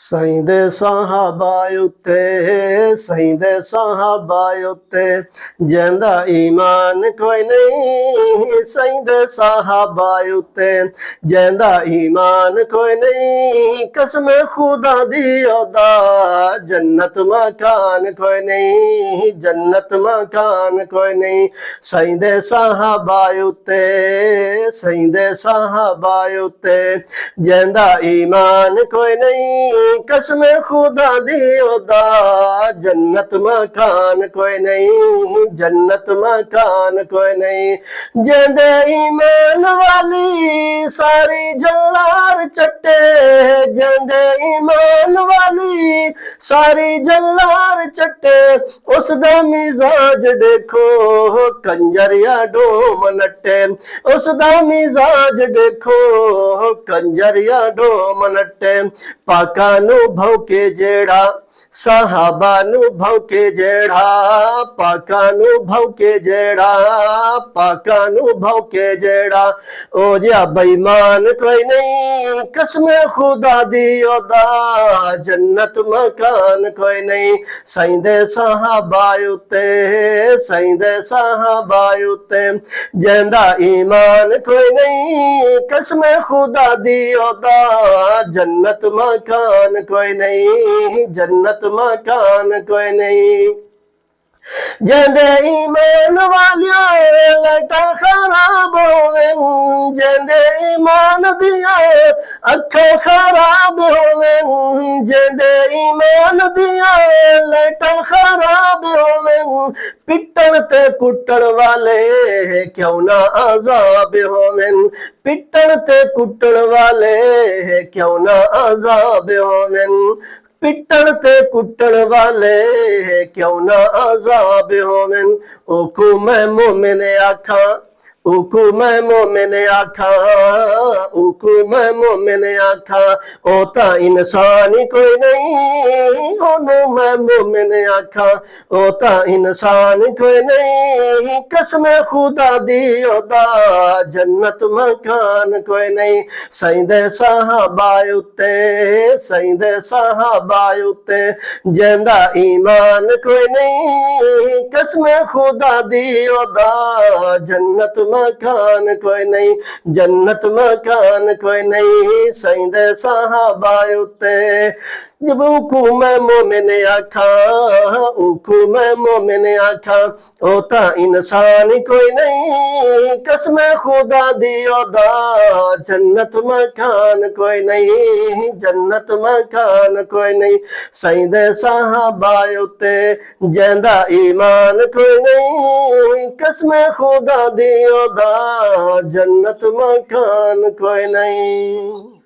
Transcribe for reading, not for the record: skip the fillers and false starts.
ਸਾਈਂ ਦੇ ਸਾਹਬਾ ਉੱਤੇ ਸਾਈਂ ਦੇ ਸਾਹਬਾ ਉੱਤੇ ਜਿੰਦਾ ਈਮਾਨ ਕੋਈ ਨਹੀਂ। ਸਾਈਂ ਦੇ ਸਾਹਬਾ ਉੱਤੇ ਜਿੰਦਾ ਈਮਾਨ ਕੋਈ ਨਹੀਂ। ਕਸਮ ਖੁਦਾ ਦੀ ਉਹਦਾ ਜੰਨਤ ਮਕਾਨ ਕੋਈ ਨਹੀਂ। ਜੰਨਤ ਮਕਾਨ ਕੋਈ ਨਹੀਂ। ਸਾਈਂ ਦੇ ਸਾਹਬਾ ਉੱਤੇ ਸਾਈਂ ਦੇ ਸਾਹਬਾ ਉੱਤੇ ਜਿੰਦਾ ਈਮਾਨ ਕੋਈ ਨਹੀਂ। कसम खुदा दी ओदा जन्नत मकान कोई नहीं। जन्नत मकान कोई नहीं। जेंदे ईमान वाली सारी जल्लार चट्टे। जेंदे ईमान वाली सारी जल्लार चट्टे। उस दा मिजाज देखो कंजर या डोम नट्टे। उस दा मिजाज देखो कंजर या डोम नट्टे। पाका भौके जेड़ा साहबा भौके जेड़ा पाका भौके जेड़ा पाका भौके जेड़ा ओ जा बेईमान कोई नहीं। कसम खुदा दी ओदा जन्नत मकान कोई नहीं। साईं दे साहबा उत्ते साईं दे साहबा उत्ते जिंदा ईमान कोई नहीं। कसम खुदा दी ओदा जन्नत मकान कोई नहीं। जन्नत मकान कोई नहीं। जेंदे ईमान वालिया लटा खराब होवे। जेंदे ईमान दिया अखों खराब होवे। जेंदे ईमान दिया लटा खराब होवे। पिटन ते कुटन वाले क्यों ना आजाब होवे। पिटन ते कुटन वाले क्यों ना आजाब होवे। पिटन ते कुटन वाले क्यों ना आजाब होवन। ओकू मैं मोमिन आखा ओकू मैं मोमिन आखा ओकू मैं मोमिन आखा। ओ ता इंसान ही कोई नहीं। ओनू मैं मोमिन आखा ओ ता इंसान कोई नहीं। कसम खुदा दी ओदा जन्नत मकान कोई नहीं। साईं दे साहबा उत्ते साईं दे साहबा उत्ते जिंदा ईमान कोई नहीं। कसम खुदा दी ओदा जन्नत मकान कोई नहीं। जन्नत मकान कोई नहीं। साईं दे साहबा उत्ते जब उकू मैं मोमिन आखा उकू मैं मोमिन आखा ओ ता इंसान कोई नहीं। कसम खुदा दी ओदा जन्नत मकान कोई नहीं। जन्नत मकान कोई नहीं। साईं दे साहबा उत्ते जिंदा ईमान कोई नहीं। कसम खुदा दी ओदा जन्नत मकान कोई नहीं।